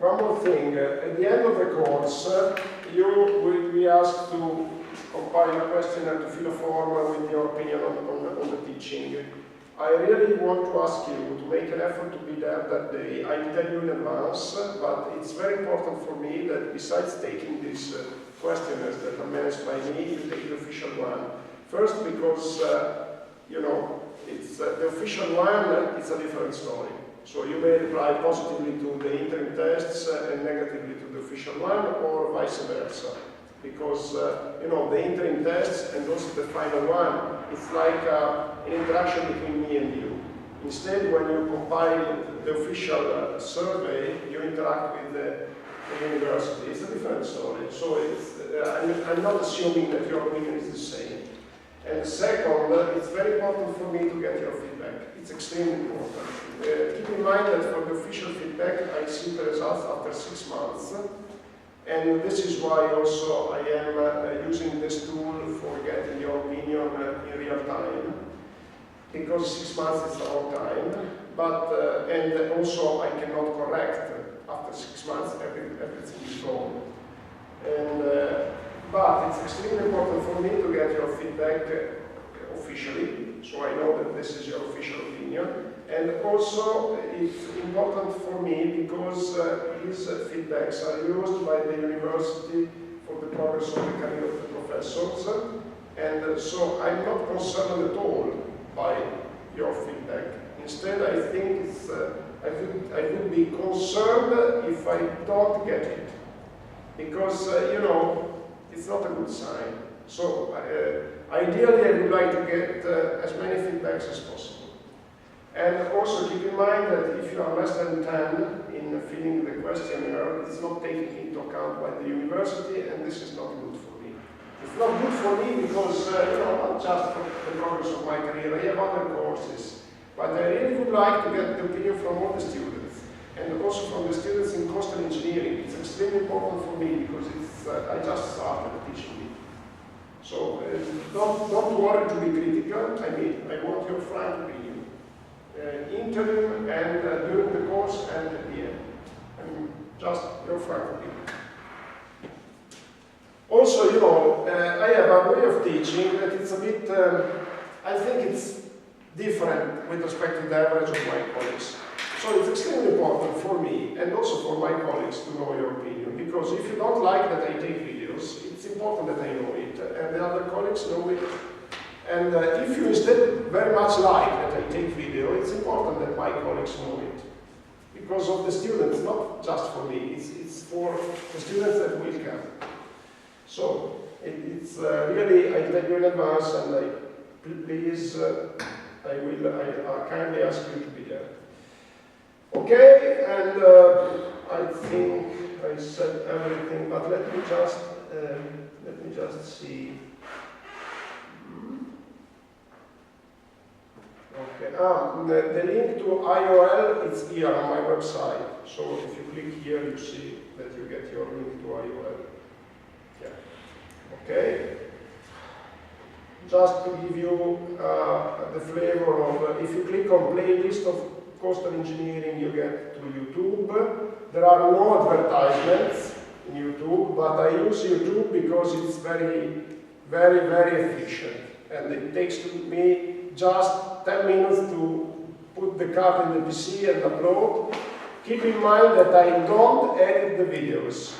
one more thing. At the end of the course, you will be asked to compile a question and to fill a form with your opinion on the teaching. I really want to ask you to make an effort to be there that day. I tell you in advance, but it's very important for me that besides taking these questionnaires that are managed by me, you take the official one. First, because, you know, it's, the official one is a different story. So you may reply positively to the interim tests and negatively to the official one, or vice versa. Because, you know, the interim tests and also the final one, it's like an interaction between me and you. Instead, when you compile the official survey, you interact with the university. It's a different story. So it's, I'm not assuming that your opinion is the same. And second, it's very important for me to get your feedback. It's extremely important. Keep in mind that for the official feedback, I see the results after 6 months. And this is why also I am using this tool for getting your opinion in real time. Because 6 months is a long time. But, and also I cannot correct after 6 months, everything is gone. And, but it's extremely important for me to get your feedback officially, so I know that this is your official opinion. And also, it's important for me because these feedbacks are used by the university for the progress of the career of the professors. And so I'm not concerned at all by your feedback. Instead, I think it's, I would be concerned if I don't get it. Because, you know, it's not a good sign. So, ideally, I would like to get as many feedbacks as possible. And also keep in mind that if you are less than 10 in filling the questionnaire, it's not taken into account by the university, and this is not good for me. It's not good for me because, you know, not just for the progress of my career, I have other courses. But I really would like to get the opinion from all the students, and also from the students in coastal engineering. It's extremely important for me because it's, I just started teaching it. So don't worry to be critical. I mean, I want your frank opinion. Interim and during the course and at the end. I mean, just your frank opinion. Also, you know, I have a way of teaching that it's a bit, I think it's different with respect to the average of my colleagues. So it's extremely important for me and also for my colleagues to know your opinion, because if you don't like that I take videos, it's important that I know it and the other colleagues know it. And if you instead very much like that I take video, it's important that my colleagues know it. Because of the students, not just for me, it's for the students that will come. So it's really, I tell you in advance, and I please, I kindly ask you to be there. Okay, and I think I said everything, but let me just see. Okay, the link to IOL is here on my website. So if you click here, you see that you get your link to IOL. Yeah. Okay. Just to give you the flavor of, if you click on playlist of coastal engineering, you get to YouTube. There are no advertisements in YouTube, but I use YouTube because it's very, very, very efficient. And it takes me just 10 minutes to put the card in the PC and upload. Keep in mind that I don't edit the videos.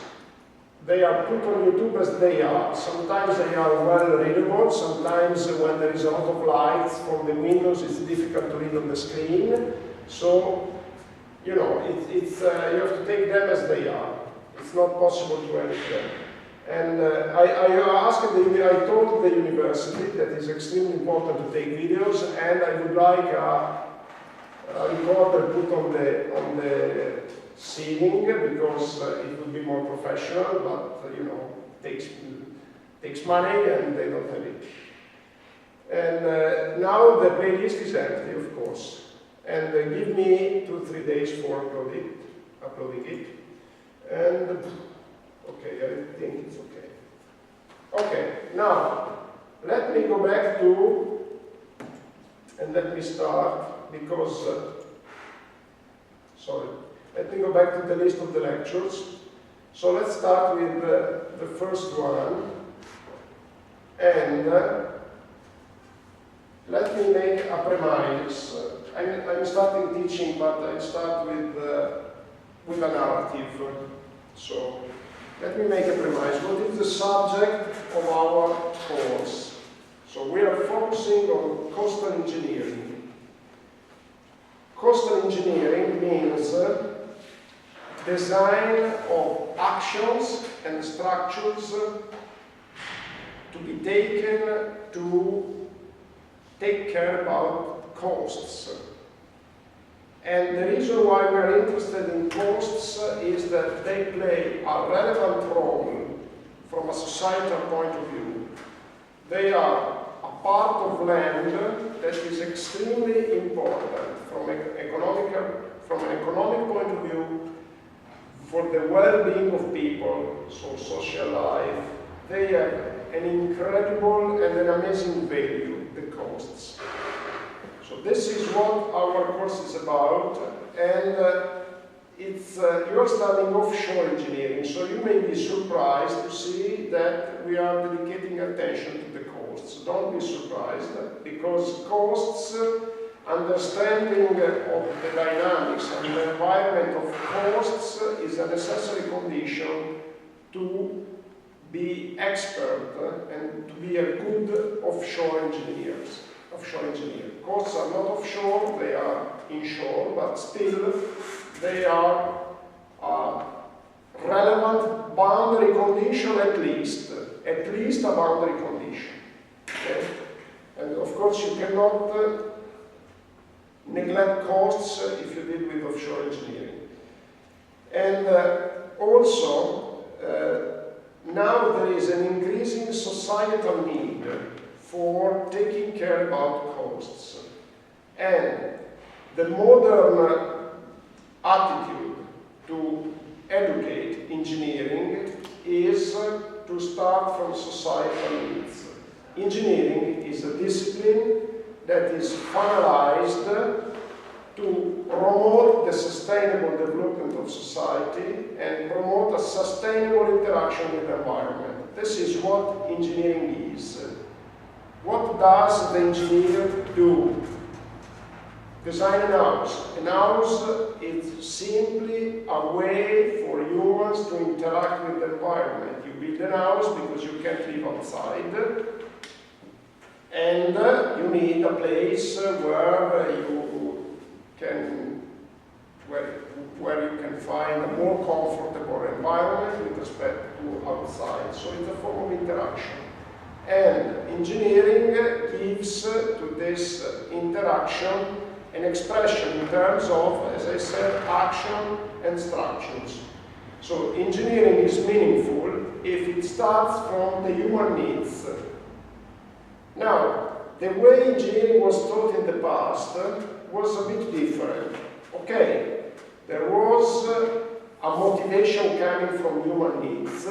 They are put on YouTube as they are. Sometimes they are well readable, sometimes when there is a lot of lights from the windows, it's difficult to read on the screen. So, you know, you have to take them as they are. It's not possible to edit them. And I told the university that it's extremely important to take videos, and I would like a recorder put on the ceiling because it would be more professional, but you know, takes money and they don't have it. And now the playlist is empty, of course, and they give me 2-3 days for uploading it. And okay, I think it's okay. Okay, now let me go back to and let me start because sorry. Let me go back to the list of the lectures. So let's start with the first one. And let me make a premise. I'm starting teaching, but I start with a narrative. So let me make a premise. What is the subject of our course? So we are focusing on coastal engineering. Coastal engineering means design of actions and structures to be taken to take care about coasts. And the reason why we are interested in coasts is that they play a relevant role from a societal point of view. They are a part of land that is extremely important from an economic point of view for the well-being of people, so social life. They have an incredible and an amazing value, the coasts. So this is what our course is about, and you are studying offshore engineering, so you may be surprised to see that we are dedicating attention to the coasts. Don't be surprised, because coasts, understanding of the dynamics and the environment of coasts is a necessary condition to be expert and to be a good offshore engineer. Coasts are not offshore, they are inshore, but still they are a relevant boundary condition at least a boundary condition. Okay? And of course you cannot neglect costs if you deal with offshore engineering. And also, now there is an increasing societal need for taking care about coasts. And the modern attitude to educate engineering is to start from societal needs. Engineering is a discipline that is finalized to promote the sustainable development of society and promote a sustainable interaction with the environment. This is what engineering is. What does the engineer do? Design an house. An house is simply a way for humans to interact with the environment. You build an house because you can't live outside, and you need a place where you can find a more comfortable environment with respect to outside. So it's a form of interaction. And engineering gives to this interaction an expression in terms of, as I said, action and structures. So engineering is meaningful if it starts from the human needs. Now, the way engineering was taught in the past was a bit different. Okay, there was a motivation coming from human needs,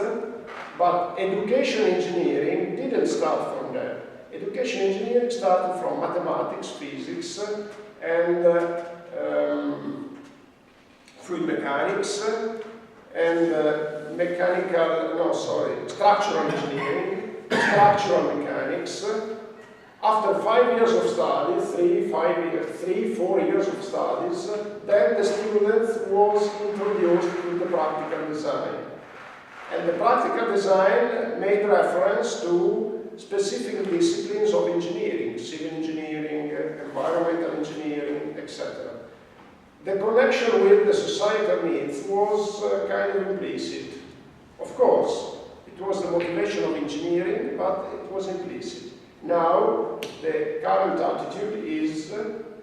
but education engineering didn't start from that. Education engineering started from mathematics, physics, and fluid mechanics, and structural engineering, structural mechanics. After 5 years of studies, 4 years of studies, then the student was introduced to the practical design. And the practical design made reference to specific disciplines of engineering, civil engineering, environmental engineering, etc. The connection with the societal needs was kind of implicit. Of course, it was the motivation of engineering, but it was implicit. Now, the current attitude is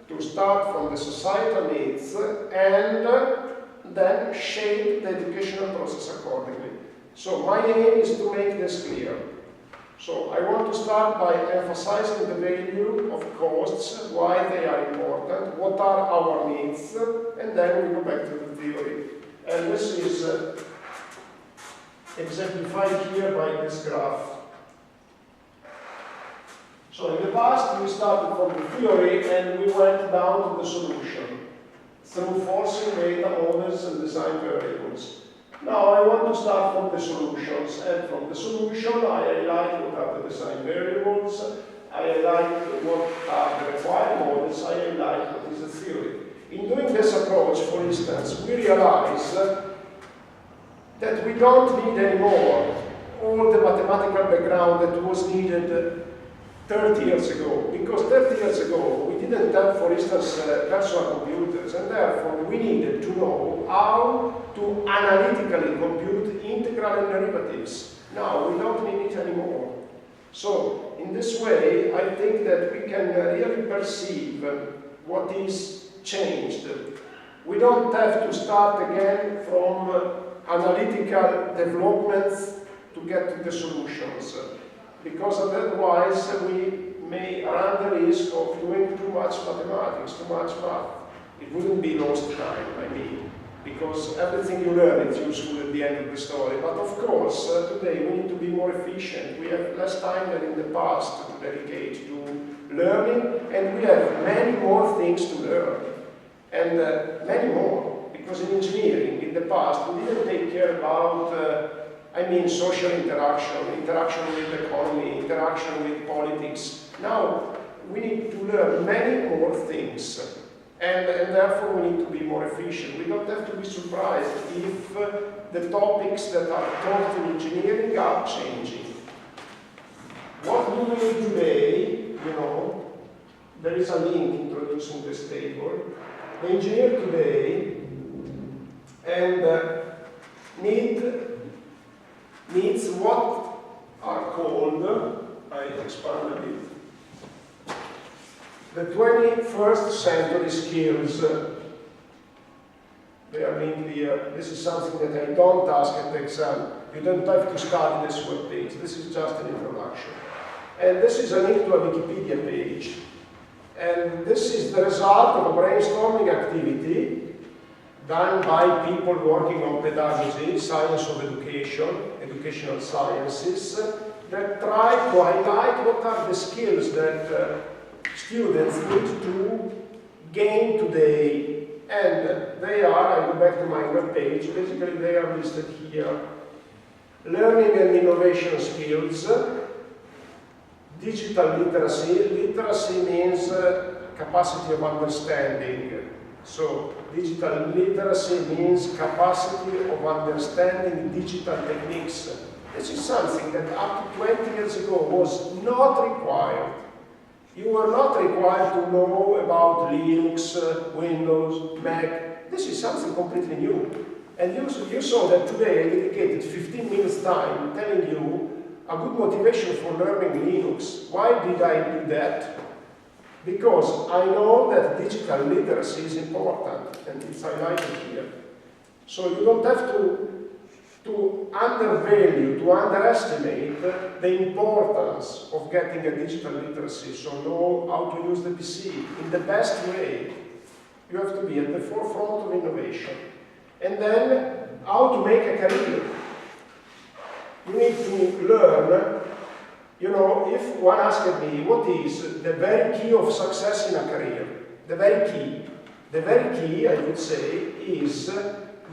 to start from the societal needs and then shape the educational process accordingly. So my aim is to make this clear. So I want to start by emphasizing the value of coasts, why they are important, what are our needs, and then we go back to the theory. And this is exemplified here by this graph. So in the past we started from the theory and we went down to the solution through forcing data models and design variables. Now I want to start from the solutions, and from the solution I highlight what are the design variables, I highlight what are the required models, I highlight what is the theory. In doing this approach, for instance, we realize that we don't need anymore all the mathematical background that was needed 30 years ago, because 30 years ago we didn't have, for instance, personal computers, and therefore we needed to know how to analytically compute integral and derivatives. Now we don't need it anymore. So in this way, I think that we can really perceive what is changed. We don't have to start again from analytical developments to get to the solutions, because otherwise we may run the risk of doing too much mathematics, too much math. It wouldn't be lost time, I mean, because everything you learn is useful at the end of the story. But of course, today we need to be more efficient. We have less time than in the past to dedicate to learning, and we have many more things to learn, and many more, because in engineering, in the past, we didn't take care about social interaction, interaction with the economy, interaction with politics. Now, we need to learn many more things, and therefore we need to be more efficient. We don't have to be surprised if the topics that are taught in engineering are changing. What do we need today, there is a link introducing this table. The engineer today needs what are called, I expand a bit, the 21st century skills. They are linked here. This is something that I don't ask at the exam. You don't have to study this web page. This is just an introduction. And this is a link to a Wikipedia page. And this is the result of a brainstorming activity done by people working on pedagogy, science of education, educational sciences, that try to highlight what are the skills that students need to gain today. And they are, I go back to my web page, basically they are listed here. Learning and innovation skills, digital literacy. Literacy means capacity of understanding. So digital literacy means capacity of understanding digital techniques. This is something that up to 20 years ago was not required. You were not required to know about Linux, Windows, Mac. This is something completely new. And you saw that today I dedicated 15 minutes time telling you a good motivation for learning Linux. Why did I do that? Because I know that digital literacy is important, and it's highlighted here. So you don't have to undervalue, to underestimate the importance of getting a digital literacy, so know how to use the PC in the best way. You have to be at the forefront of innovation. And then, how to make a career. You need to learn, if one asked me, what is the very key of success in a career? The very key, I would say, is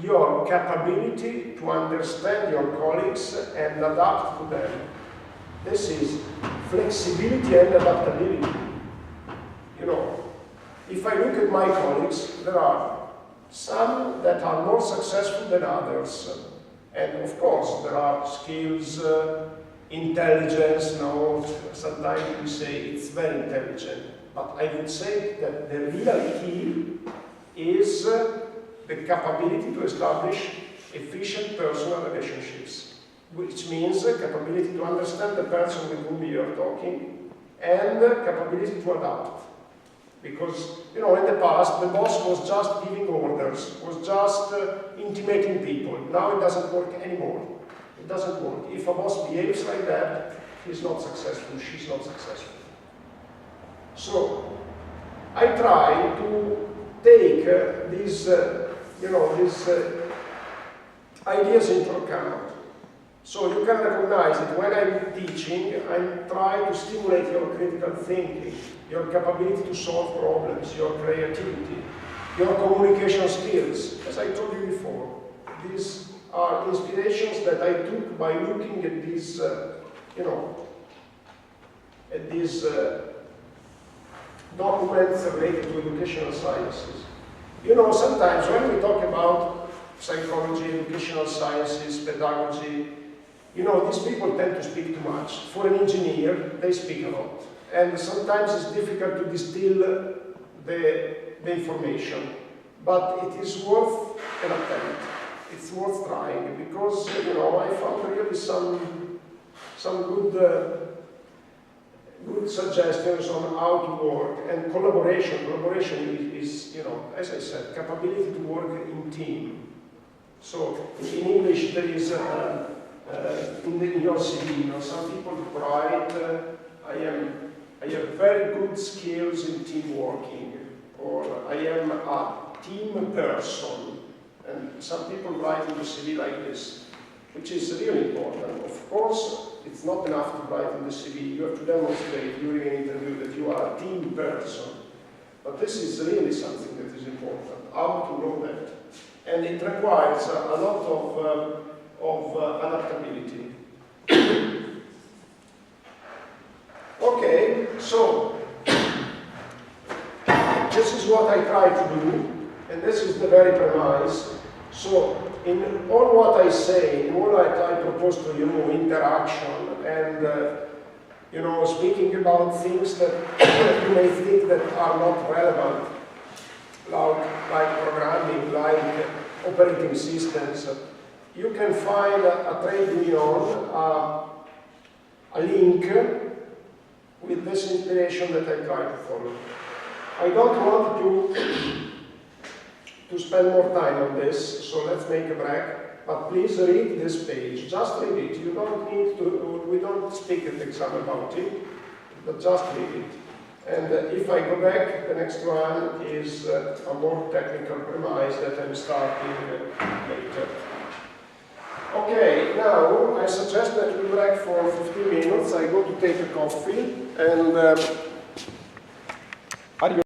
your capability to understand your colleagues and adapt to them. This is flexibility and adaptability. If I look at my colleagues, there are some that are more successful than others. And of course, there are skills, intelligence. Sometimes we say it's very intelligent. But I would say that the real key is the capability to establish efficient personal relationships, which means capability to understand the person with whom you are talking and capability to adapt. Because, in the past, the boss was just giving orders, was just intimating people. Now it doesn't work anymore. It doesn't work. If a boss behaves like that, he's not successful, she's not successful. So, I try to take these ideas into account. So you can recognize that when I'm teaching, I'm trying to stimulate your critical thinking, your capability to solve problems, your creativity. your communication skills. As I told you before, these are inspirations that I took by looking at these, at these documents related to educational sciences. You know, sometimes when we talk about psychology, educational sciences, pedagogy, you know, these people tend to speak too much. For an engineer, they speak a lot. And sometimes it's difficult to distill the information. But it is worth an attempt. It's worth trying because, you know, I found really some good suggestions on how to work. And collaboration. Collaboration is, you know, as I said, capability to work in team. So in English there is in your CV, you know, some people write, I have very good skills in team working, or I am a team person. And some people write in the CV like this, which is really important. Of course, it's not enough to write in the CV. You have to demonstrate during an interview that you are a team person. But this is really something that is important, how to know that. And it requires a lot of adaptability. Okay, so this is what I try to do, and this is the very premise. So in all what I say, in all that I propose to you, interaction and you know, speaking about things that you may think that are not relevant, like programming, like operating systems, you can find a trade union, a link with this inspiration that I try to follow. I don't want to spend more time on this, so let's make a break. But please read this page. Just read it. You don't need to, we don't speak at the exam about it, but just read it. And if I go back, the next one is a more technical premise that I'm starting later. Okay, now I suggest that we break for 15 minutes. I go to take a coffee and